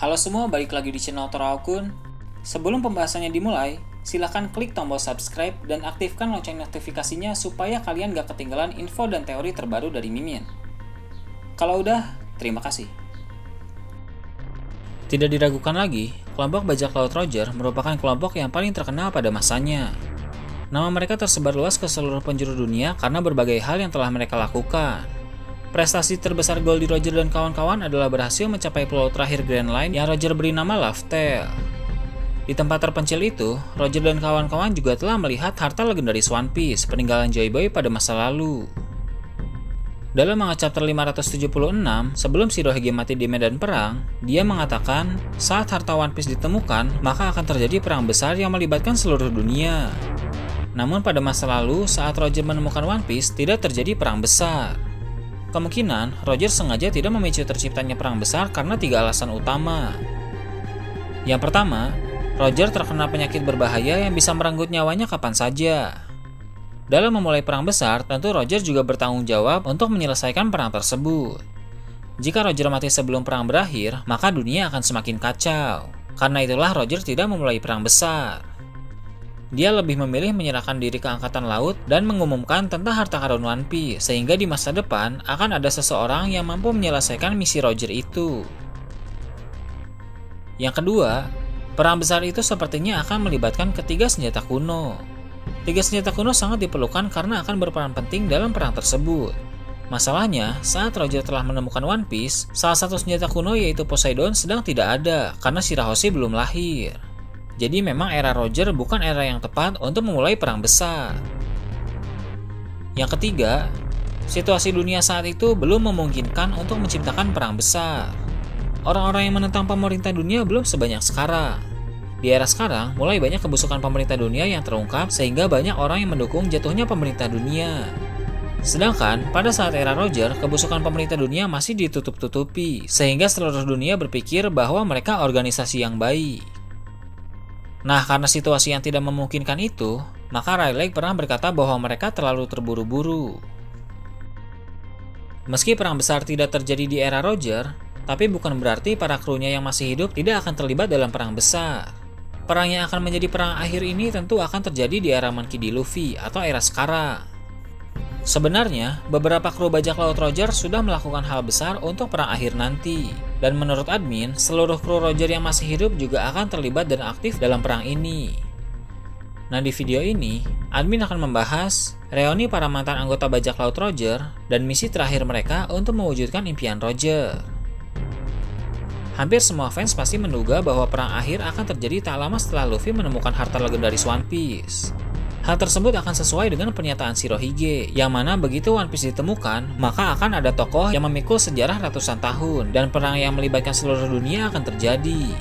Halo semua, balik lagi di channel Toraokun. Sebelum pembahasannya dimulai, silahkan klik tombol subscribe dan aktifkan lonceng notifikasinya supaya kalian gak ketinggalan info dan teori terbaru dari Mimin. Kalau udah, terima kasih. Tidak diragukan lagi, kelompok bajak laut Roger merupakan kelompok yang paling terkenal pada masanya. Nama mereka tersebar luas ke seluruh penjuru dunia karena berbagai hal yang telah mereka lakukan. Prestasi terbesar Goldie Roger dan kawan-kawan adalah berhasil mencapai pulau terakhir Grand Line yang Roger beri nama Love-Tale. Di tempat terpencil itu, Roger dan kawan-kawan juga telah melihat harta legendaris One Piece peninggalan Joy Boy pada masa lalu. Dalam manga chapter 576, sebelum Shirohige mati di medan perang, dia mengatakan saat harta One Piece ditemukan, maka akan terjadi perang besar yang melibatkan seluruh dunia. Namun pada masa lalu, saat Roger menemukan One Piece, tidak terjadi perang besar. Kemungkinan, Roger sengaja tidak memicu terciptanya perang besar karena 3 alasan utama. Yang pertama, Roger terkena penyakit berbahaya yang bisa merenggut nyawanya kapan saja. Dalam memulai perang besar, tentu Roger juga bertanggung jawab untuk menyelesaikan perang tersebut. Jika Roger mati sebelum perang berakhir, maka dunia akan semakin kacau. Karena itulah Roger tidak memulai perang besar. Dia lebih memilih menyerahkan diri ke Angkatan Laut dan mengumumkan tentang harta karun One Piece, sehingga di masa depan akan ada seseorang yang mampu menyelesaikan misi Roger itu. Yang kedua, perang besar itu sepertinya akan melibatkan ketiga senjata kuno. 3 senjata kuno sangat diperlukan karena akan berperan penting dalam perang tersebut. Masalahnya, saat Roger telah menemukan One Piece, salah satu senjata kuno yaitu Poseidon sedang tidak ada karena Shirahoshi belum lahir. Jadi memang era Roger bukan era yang tepat untuk memulai perang besar. Yang ketiga, situasi dunia saat itu belum memungkinkan untuk menciptakan perang besar. Orang-orang yang menentang pemerintah dunia belum sebanyak sekarang. Di era sekarang, mulai banyak kebusukan pemerintah dunia yang terungkap sehingga banyak orang yang mendukung jatuhnya pemerintah dunia. Sedangkan, pada saat era Roger, kebusukan pemerintah dunia masih ditutup-tutupi, sehingga seluruh dunia berpikir bahwa mereka organisasi yang baik. Nah, karena situasi yang tidak memungkinkan itu, maka Rayleigh pernah berkata bahwa mereka terlalu terburu-buru. Meski perang besar tidak terjadi di era Roger, tapi bukan berarti para krunya yang masih hidup tidak akan terlibat dalam perang besar. Perang yang akan menjadi perang akhir ini tentu akan terjadi di era Monkey D. Luffy atau era sekarang. Sebenarnya, beberapa kru bajak laut Roger sudah melakukan hal besar untuk perang akhir nanti. Dan menurut admin, seluruh kru Roger yang masih hidup juga akan terlibat dan aktif dalam perang ini. Nah, di video ini, admin akan membahas reuni para mantan anggota bajak laut Roger dan misi terakhir mereka untuk mewujudkan impian Roger. Hampir semua fans pasti menduga bahwa perang akhir akan terjadi tak lama setelah Luffy menemukan harta legendaris One Piece. Hal tersebut akan sesuai dengan pernyataan Shirohige, yang mana begitu One Piece ditemukan, maka akan ada tokoh yang memikul sejarah ratusan tahun, dan perang yang melibatkan seluruh dunia akan terjadi.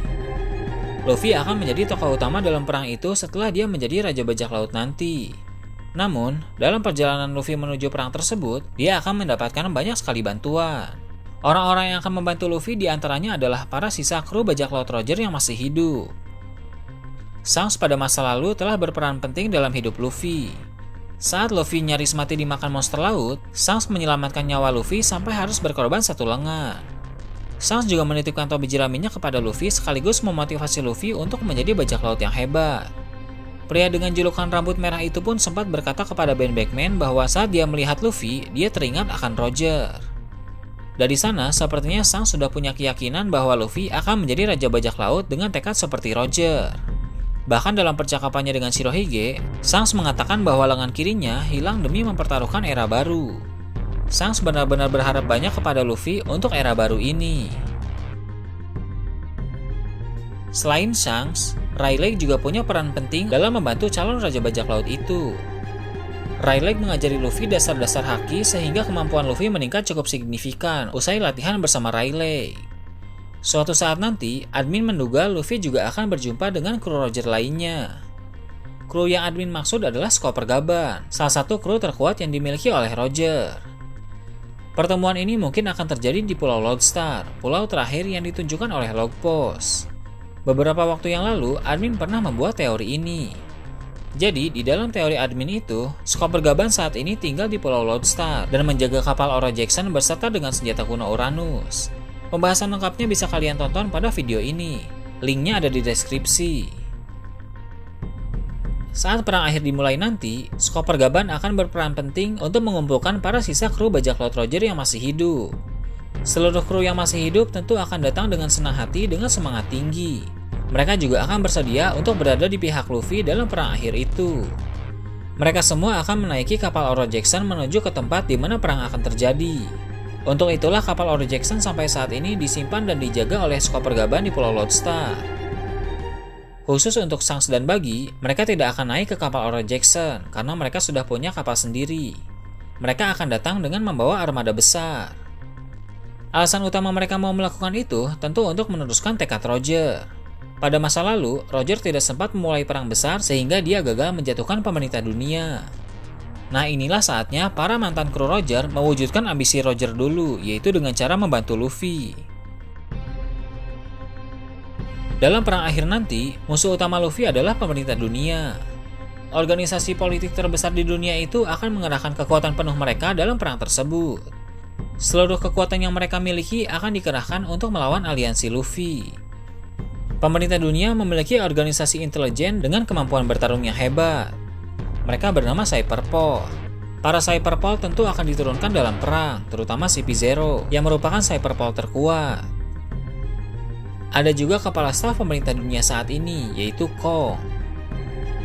Luffy akan menjadi tokoh utama dalam perang itu setelah dia menjadi Raja Bajak Laut nanti. Namun, dalam perjalanan Luffy menuju perang tersebut, dia akan mendapatkan banyak sekali bantuan. Orang-orang yang akan membantu Luffy diantaranya adalah para sisa kru bajak laut Roger yang masih hidup. Shanks pada masa lalu telah berperan penting dalam hidup Luffy. Saat Luffy nyaris mati dimakan monster laut, Shanks menyelamatkan nyawa Luffy sampai harus berkorban satu lengan. Shanks juga menitipkan topi jeraminya kepada Luffy sekaligus memotivasi Luffy untuk menjadi bajak laut yang hebat. Pria dengan julukan rambut merah itu pun sempat berkata kepada Ben Beckman bahwa saat dia melihat Luffy, dia teringat akan Roger. Dari sana, sepertinya Shanks sudah punya keyakinan bahwa Luffy akan menjadi Raja Bajak Laut dengan tekad seperti Roger. Bahkan dalam percakapannya dengan Shirohige, Shanks mengatakan bahwa lengan kirinya hilang demi mempertaruhkan era baru. Shanks benar-benar berharap banyak kepada Luffy untuk era baru ini. Selain Shanks, Rayleigh juga punya peran penting dalam membantu calon Raja Bajak Laut itu. Rayleigh mengajari Luffy dasar-dasar haki sehingga kemampuan Luffy meningkat cukup signifikan usai latihan bersama Rayleigh. Suatu saat nanti, admin menduga Luffy juga akan berjumpa dengan kru Roger lainnya. Kru yang admin maksud adalah Skopper Gaban, salah satu kru terkuat yang dimiliki oleh Roger. Pertemuan ini mungkin akan terjadi di Pulau Lodestar, pulau terakhir yang ditunjukkan oleh log post. Beberapa waktu yang lalu, admin pernah membuat teori ini. Jadi, di dalam teori admin itu, Skopper Gaban saat ini tinggal di Pulau Lodestar dan menjaga kapal Oro Jackson berserta dengan senjata kuno Uranus. Pembahasan lengkapnya bisa kalian tonton pada video ini. Linknya ada di deskripsi. Saat perang akhir dimulai nanti, Skopper Gaban akan berperan penting untuk mengumpulkan para sisa kru bajak laut Roger yang masih hidup. Seluruh kru yang masih hidup tentu akan datang dengan senang hati dengan semangat tinggi. Mereka juga akan bersedia untuk berada di pihak Luffy dalam perang akhir itu. Mereka semua akan menaiki kapal Oro Jackson menuju ke tempat di mana perang akan terjadi. Untuk itulah kapal Oro Jackson sampai saat ini disimpan dan dijaga oleh Skopper Gaban di Pulau Lodestar. Khusus untuk Shanks dan Buggy, mereka tidak akan naik ke kapal Oro Jackson karena mereka sudah punya kapal sendiri. Mereka akan datang dengan membawa armada besar. Alasan utama mereka mau melakukan itu tentu untuk meneruskan tekad Roger. Pada masa lalu, Roger tidak sempat memulai perang besar sehingga dia gagal menjatuhkan pemerintah dunia. Nah, inilah saatnya para mantan kru Roger mewujudkan ambisi Roger dulu, yaitu dengan cara membantu Luffy. Dalam perang akhir nanti, musuh utama Luffy adalah pemerintah dunia. Organisasi politik terbesar di dunia itu akan mengerahkan kekuatan penuh mereka dalam perang tersebut. Seluruh kekuatan yang mereka miliki akan dikerahkan untuk melawan aliansi Luffy. Pemerintah dunia memiliki organisasi intelijen dengan kemampuan bertarung yang hebat. Mereka bernama Cyberpol. Para Cyberpol tentu akan diturunkan dalam perang, terutama CP0 yang merupakan Cyberpol terkuat. Ada juga kepala staf pemerintah dunia saat ini, yaitu Kong.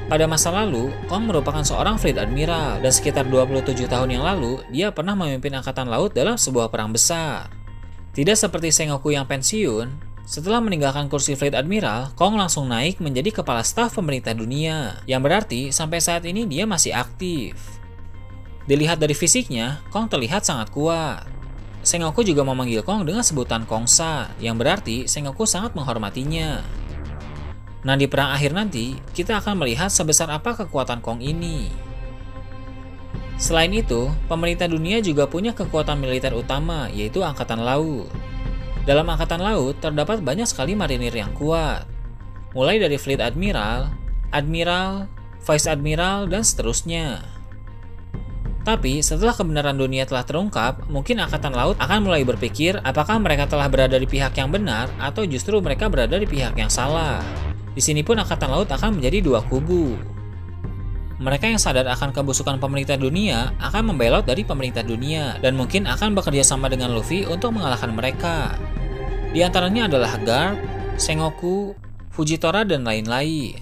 Pada masa lalu, Kong merupakan seorang Fleet Admiral dan sekitar 27 tahun yang lalu, dia pernah memimpin angkatan laut dalam sebuah perang besar. Tidak seperti Sengoku yang pensiun, setelah meninggalkan kursi Fleet Admiral, Kong langsung naik menjadi kepala staf pemerintah dunia, yang berarti sampai saat ini dia masih aktif. Dilihat dari fisiknya, Kong terlihat sangat kuat. Sengoku juga memanggil Kong dengan sebutan Kongsa, yang berarti Sengoku sangat menghormatinya. Nah, di perang akhir nanti, kita akan melihat sebesar apa kekuatan Kong ini. Selain itu, pemerintah dunia juga punya kekuatan militer utama, yaitu Angkatan Laut. Dalam Angkatan Laut, terdapat banyak sekali marinir yang kuat. Mulai dari Fleet Admiral, Admiral, Vice Admiral, dan seterusnya. Tapi, setelah kebenaran dunia telah terungkap, mungkin Angkatan Laut akan mulai berpikir apakah mereka telah berada di pihak yang benar atau justru mereka berada di pihak yang salah. Di sini pun Angkatan Laut akan menjadi dua kubu. Mereka yang sadar akan kebusukan pemerintah dunia akan membelot dari pemerintah dunia dan mungkin akan bekerja sama dengan Luffy untuk mengalahkan mereka. Di antaranya adalah Garp, Sengoku, Fujitora, dan lain-lain.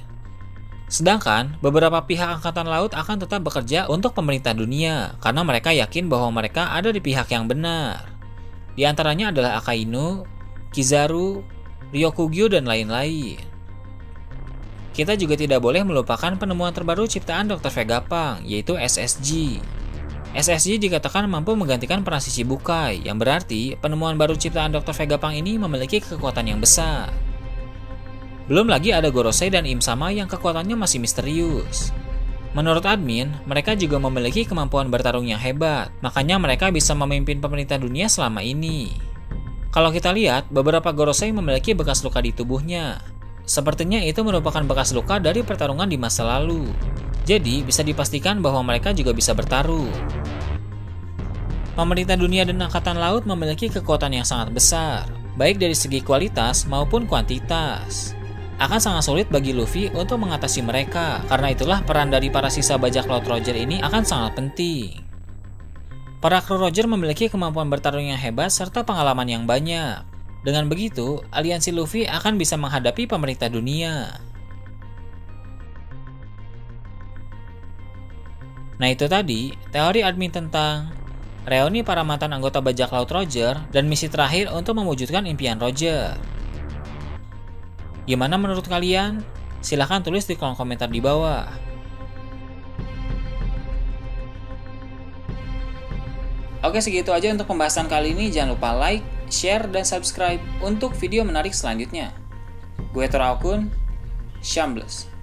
Sedangkan, beberapa pihak Angkatan Laut akan tetap bekerja untuk pemerintah dunia karena mereka yakin bahwa mereka ada di pihak yang benar. Di antaranya adalah Akainu, Kizaru, Ryokugyu, dan lain-lain. Kita juga tidak boleh melupakan penemuan terbaru ciptaan Dr. Vegapunk, yaitu SSG. SSG dikatakan mampu menggantikan peran Shichibukai, yang berarti penemuan baru ciptaan Dr. Vegapunk ini memiliki kekuatan yang besar. Belum lagi ada Gorosei dan Im Sama yang kekuatannya masih misterius. Menurut admin, mereka juga memiliki kemampuan bertarung yang hebat, makanya mereka bisa memimpin pemerintah dunia selama ini. Kalau kita lihat, beberapa Gorosei memiliki bekas luka di tubuhnya. Sepertinya itu merupakan bekas luka dari pertarungan di masa lalu. Jadi, bisa dipastikan bahwa mereka juga bisa bertarung. Pemerintah dunia dan Angkatan Laut memiliki kekuatan yang sangat besar, baik dari segi kualitas maupun kuantitas. Akan sangat sulit bagi Luffy untuk mengatasi mereka, karena itulah peran dari para sisa bajak laut Roger ini akan sangat penting. Para kru Roger memiliki kemampuan bertarung yang hebat serta pengalaman yang banyak. Dengan begitu, aliansi Luffy akan bisa menghadapi pemerintah dunia. Nah, itu tadi teori admin tentang reuni para mantan anggota bajak laut Roger dan misi terakhir untuk mewujudkan impian Roger. Gimana menurut kalian? Silahkan tulis di kolom komentar di bawah. Oke, segitu aja untuk pembahasan kali ini. Jangan lupa like, share, dan subscribe untuk video menarik selanjutnya. Gue Toraokun, Shambles.